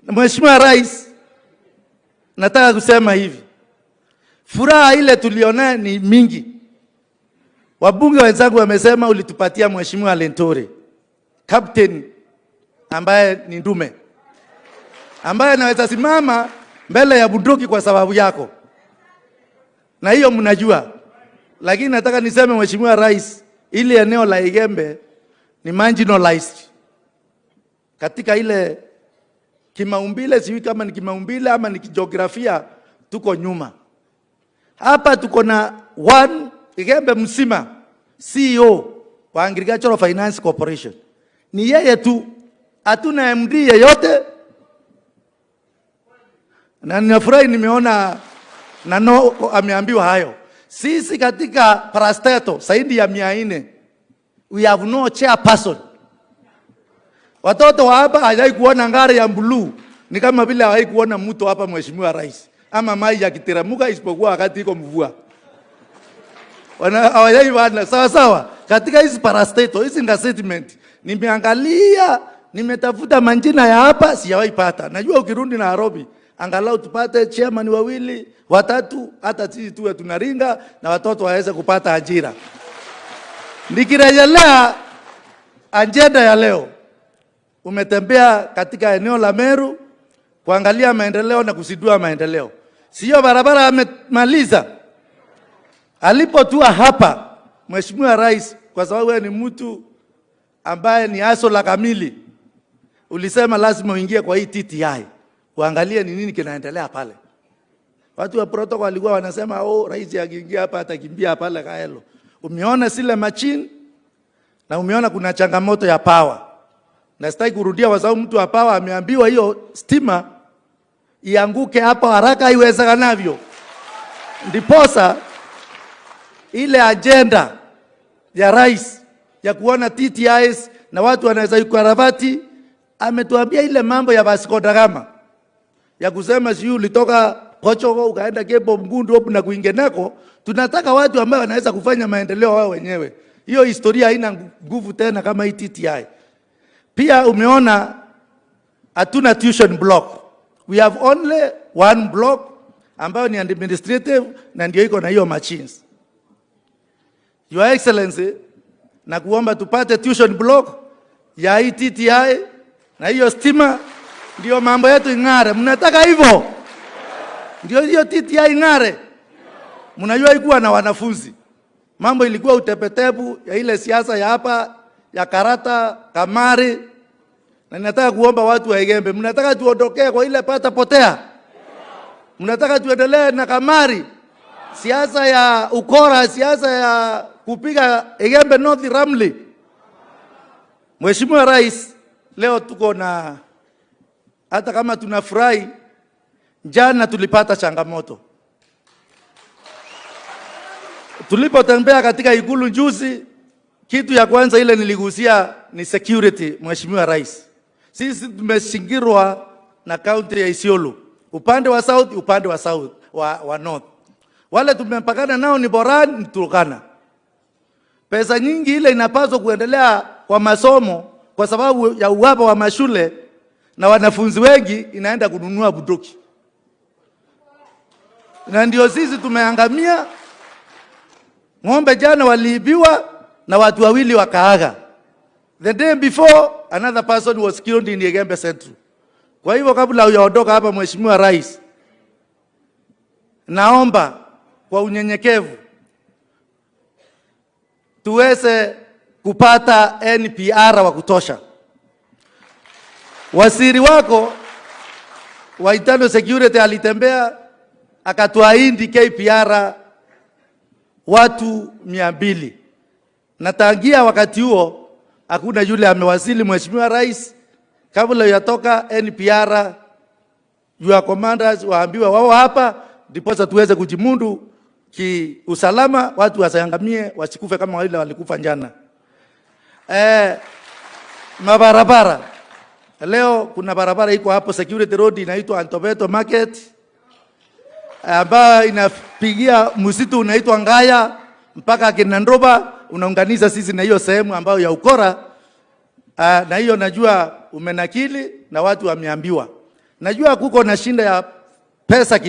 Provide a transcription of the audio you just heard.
Mheshimiwa Rais, nataka kusema hivi. Furaha ile tuliona ni mingi. Wabunge wenzangu wamesema ulitupatia Mheshimiwa Lentore, captain ambaye ni ndume, ambaye anaweza simama mbele ya bunduki kwa sababu yako. Na hiyo mnajua. Lakini nataka niseme Mheshimiwa Rais, ile eneo la Igembe ni marginalized. Katika ile kimaumbile, sijui kama ni kimaumbile ama ni kijiografia, tuko nyuma. Hapa tuko na Igembe msima CEO wa Agricultural Finance Corporation. Ni yeye tu. Hatuna MD yeyote. Na ninafurahi nimeona Nano ameambiwa hayo. Sisi katika parastato zaidi ya 400 we have no chairperson. Watoto wa hapa hawajai kuona ngari ya blue, ni kama vile hawajai kuona mto hapa Mheshimiwa Rais, ama maji yakiteramuka isipokuwa wakati iko mvua. Hawajai bana sawa sawa. Katika hizi parastato, hizi nga statement, nimeangalia, nimetafuta manjina ya hapa sijawahi pata. Najua ukirudi Nairobi angalau tupate chairman 2, 3, hata sisi tuwe tunaringa na watoto waweze kupata ajira. Nikirejelea agenda ya leo, umetembea katika eneo la Meru kuangalia maendeleo na kusidua maendeleo. Sio barabara amemaliza. Alipotua hapa Mheshimiwa Rais, kwa sababu wewe ni mtu ambaye ni aso la kamili, ulisema lazima uingie kwa hii TTI uangalie ni nini kinaendelea pale. Watu wa protocol walikuwa wanasema rais akiingia hapa atakimbia pale Kaelo. Umeona zile machine na umeona kuna changamoto ya power. Na sitaki kurudia kwa sababu mtu wa power ameambiwa hiyo stima ianguke hapa haraka iwezekanavyo. Ndiposa ile agenda ya rais ya kuona TTIs na watu wanaweza kukarabati, ametuambia ile mambo ya Vasco da Gama ya kusema si ulitoka Pochogo ukaenda Kebo Mgundu hapo na kuingeneko. Tunataka watu ambao wanaweza kufanya maendeleo wao wenyewe. Hiyo historia haina nguvu tena kama hii TTI. Pia umeona hatuna tuition block. We have only one block ambayo ni administrative na ndio iko na hiyo machines. Your Excellency, na kuomba tupate tuition block ya hii TTI na hiyo stima ndio mambo yetu ing'are. Mnataka hivyo? Ndio hiyo TTI ing'are. Mnajua ilikuwa na wanafunzi. Mambo ilikuwa utepetepu ya ile siasa ya hapa ya karata, kamari. Na ninataka kuomba watu wa Igembe, mnataka tuondokee kwa ile pata potea? Mnataka tuendelee na kamari? Siasa ya ukora, siasa ya kupiga Igembe North Ramli. Mheshimiwa Rais, leo tuko na, hata kama tunafurahi, jana tulipata changamoto. Tulipotembea katika Ikulu juzi, kitu ya kwanza ile niligusia ni security. Mheshimiwa Rais, sisi tumeshingirwa na county ya Isiolo, upande wa south, upande wa south wa north. Wale tumepakana nao ni Boran, ni Turkana. Pesa nyingi ile inapaswa kuendelea kwa masomo kwa sababu ya uhaba wa mashule na wanafunzi wengi, inaenda kununua bunduki. Na ndio sisi tumeangamia. Ng'ombe jana waliibiwa na watu 2 wakaaga. The day before another person was killed in Igembe Central. Kwa hivyo kabla hujaondoka hapa Mheshimiwa Rais, naomba kwa unyenyekevu tuweze kupata NPR wa kutosha. Waziri wako wa internal security alitembea akatuahidi KPR watu 200. Na tangia wakati huo hakuna yule amewasili. Mheshimiwa Rais, kabla yatoka NPR, your commanders waambiwa wao hapa ndiposa tuweze kujimundu kiusalama, watu wasiangamie, wasikufe kama wale walikufa jana. Mabarabara. Leo kuna barabara iko hapo Security Road inaitwa Antobeto Market, ambayo inapigia msitu unaitwa Ngaya mpaka Kinandroba, unaunganisha sisi na hiyo sehemu ambayo ya ukora. Na hiyo najua umenakili na watu wameambiwa. Najua kuko na shinda ya pesa kidogo.